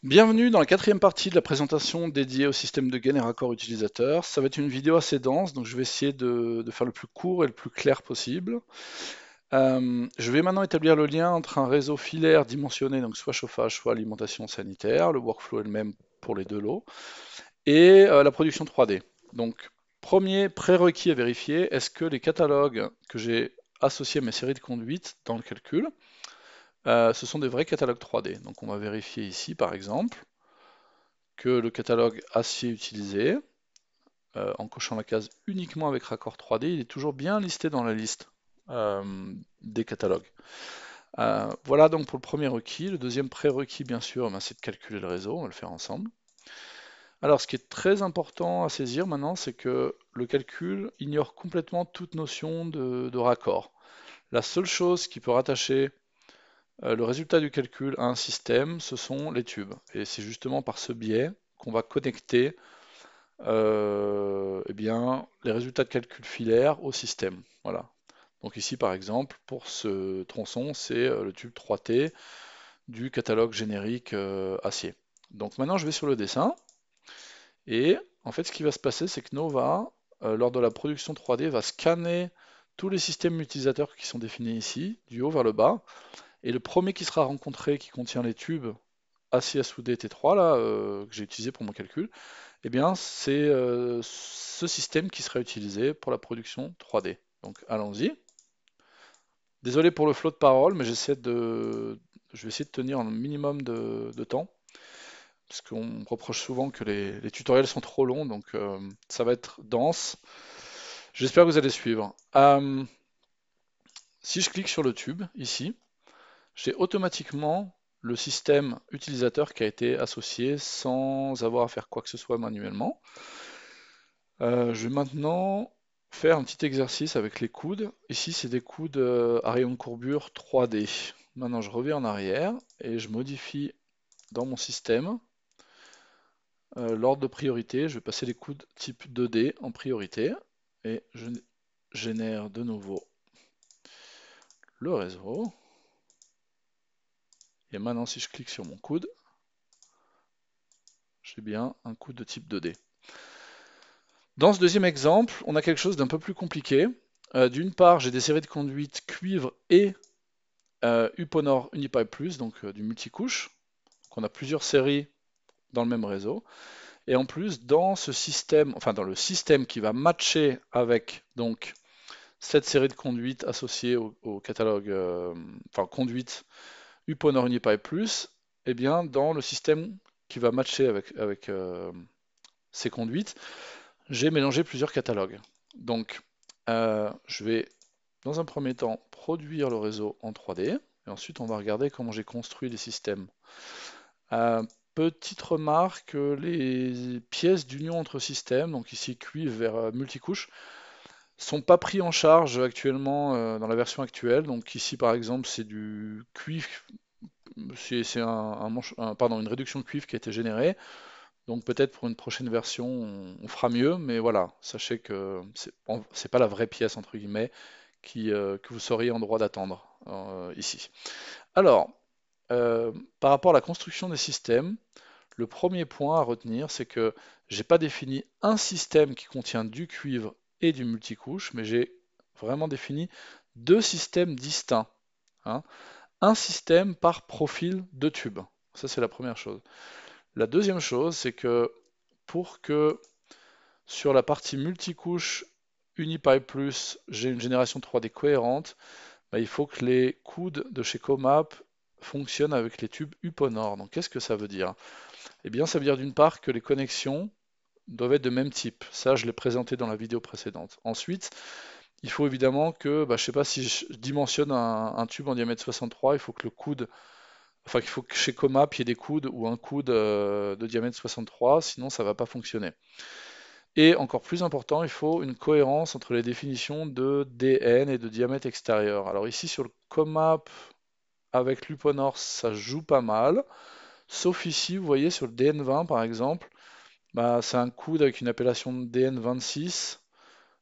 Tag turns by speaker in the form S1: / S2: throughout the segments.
S1: Bienvenue dans la quatrième partie de la présentation dédiée au système de gain et raccord utilisateur. Ça va être une vidéo assez dense, donc je vais essayer de faire le plus court et le plus clair possible. Je vais maintenant établir le lien entre un réseau filaire dimensionné, donc soit chauffage, soit alimentation sanitaire, le workflow est le même pour les deux lots, et la production 3D. Donc, premier prérequis à vérifier, est-ce que les catalogues que j'ai associés à mes séries de conduites dans le calcul, ce sont des vrais catalogues 3D. Donc on va vérifier ici par exemple que le catalogue acier utilisé, en cochant la case uniquement avec raccord 3D, il est toujours bien listé dans la liste des catalogues. Voilà donc pour le premier requis. Le deuxième prérequis, bien sûr, ben, c'est de calculer le réseau. On va le faire ensemble. Alors, ce qui est très important à saisir maintenant, c'est que le calcul ignore complètement toute notion de raccord. La seule chose qui peut rattacher le résultat du calcul à un système, ce sont les tubes. Et c'est justement par ce biais qu'on va connecter eh bien, les résultats de calcul filaire au système. Voilà. Donc ici, par exemple, pour ce tronçon, c'est le tube 3T du catalogue générique acier. Donc maintenant, je vais sur le dessin. Et en fait, ce qui va se passer, c'est que Nova, lors de la production 3D, va scanner tous les systèmes utilisateurs qui sont définis ici, du haut vers le bas. Et le premier qui sera rencontré, qui contient les tubes acier à souder T3, là, que j'ai utilisé pour mon calcul, eh bien, c'est ce système qui sera utilisé pour la production 3D. Donc, allons-y. Désolé pour le flot de parole, mais je vais essayer de tenir un minimum de temps, parce qu'on me reproche souvent que les tutoriels sont trop longs, donc ça va être dense. J'espère que vous allez suivre. Si je clique sur le tube, ici, j'ai automatiquement le système utilisateur qui a été associé sans avoir à faire quoi que ce soit manuellement. Je vais maintenant faire un petit exercice avec les coudes. Ici, c'est des coudes à rayon de courbure 3D. Maintenant, je reviens en arrière et je modifie dans mon système l'ordre de priorité. Je vais passer les coudes type 2D en priorité et je génère de nouveau le réseau. Et maintenant, si je clique sur mon coude, j'ai bien un coude de type 2D. Dans ce deuxième exemple, on a quelque chose d'un peu plus compliqué. D'une part, j'ai des séries de conduites cuivre et Uponor Unipipe Plus, donc du multicouche. Donc on a plusieurs séries dans le même réseau. Et en plus, dans ce système, enfin dans le système qui va matcher avec donc cette série de conduites associées au catalogue, enfin conduite Uponor Unipipe Plus, eh bien dans le système qui va matcher avec ces conduites, j'ai mélangé plusieurs catalogues. Donc je vais dans un premier temps produire le réseau en 3D. Et ensuite, on va regarder comment j'ai construit les systèmes. Petite remarque, les pièces d'union entre systèmes, donc ici cuivre vers multicouche, sont pas pris en charge actuellement dans la version actuelle. Donc ici par exemple c'est du cuivre, c'est pardon, une réduction de cuivre qui a été générée. Donc peut-être pour une prochaine version on fera mieux, mais voilà, sachez que c'est pas la vraie pièce entre guillemets que vous seriez en droit d'attendre ici. Alors, par rapport à la construction des systèmes, le premier point à retenir, c'est que j'ai pas défini un système qui contient du cuivre et du multicouche, mais j'ai vraiment défini deux systèmes distincts, hein. Un système par profil de tube. Ça, c'est la première chose. La deuxième chose, c'est que pour que sur la partie multicouche Unipipe Plus, j'ai une génération 3D cohérente, bah, il faut que les coudes de chez Comap fonctionnent avec les tubes Uponor. Donc qu'est-ce que ça veut dire? Eh bien, ça veut dire d'une part que les connexions doivent être de même type. Ça, je l'ai présenté dans la vidéo précédente. Ensuite, il faut évidemment que, bah, je sais pas si je dimensionne un tube en diamètre 63, il faut que le coude, enfin, il faut que chez Comap, il y ait des coudes ou un coude de diamètre 63, sinon ça va pas fonctionner. Et encore plus important, il faut une cohérence entre les définitions de DN et de diamètre extérieur. Alors ici, sur le Comap avec l'Uponor, ça joue pas mal. Sauf ici, vous voyez, sur le DN20 par exemple, bah, c'est un coude avec une appellation de DN26,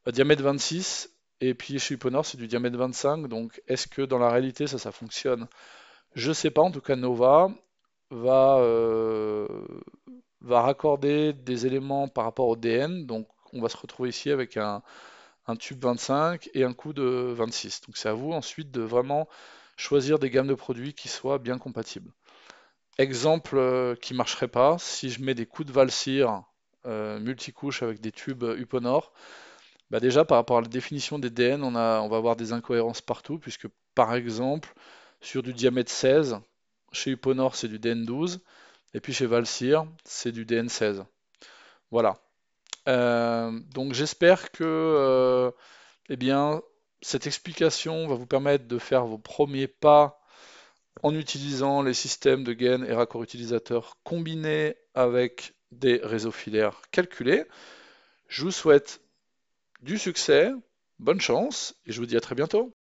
S1: diamètre 26, et puis chez Uponor c'est du diamètre 25, donc est-ce que dans la réalité ça fonctionne? Je sais pas, en tout cas Nova va, va raccorder des éléments par rapport au DN. Donc on va se retrouver ici avec un tube 25 et un coup de 26. Donc c'est à vous ensuite de vraiment choisir des gammes de produits qui soient bien compatibles. Exemple qui marcherait pas, si je mets des coups de Valcyr multicouches avec des tubes Uponor, bah déjà par rapport à la définition des DN, on va avoir des incohérences partout, puisque par exemple, sur du diamètre 16, chez Uponor c'est du DN12, et puis chez Valcyr c'est du DN16. Voilà. Donc j'espère que eh bien, cette explication va vous permettre de faire vos premiers pas en utilisant les systèmes de gain et raccords utilisateurs combinés avec des réseaux filaires calculés. Je vous souhaite du succès, bonne chance et je vous dis à très bientôt.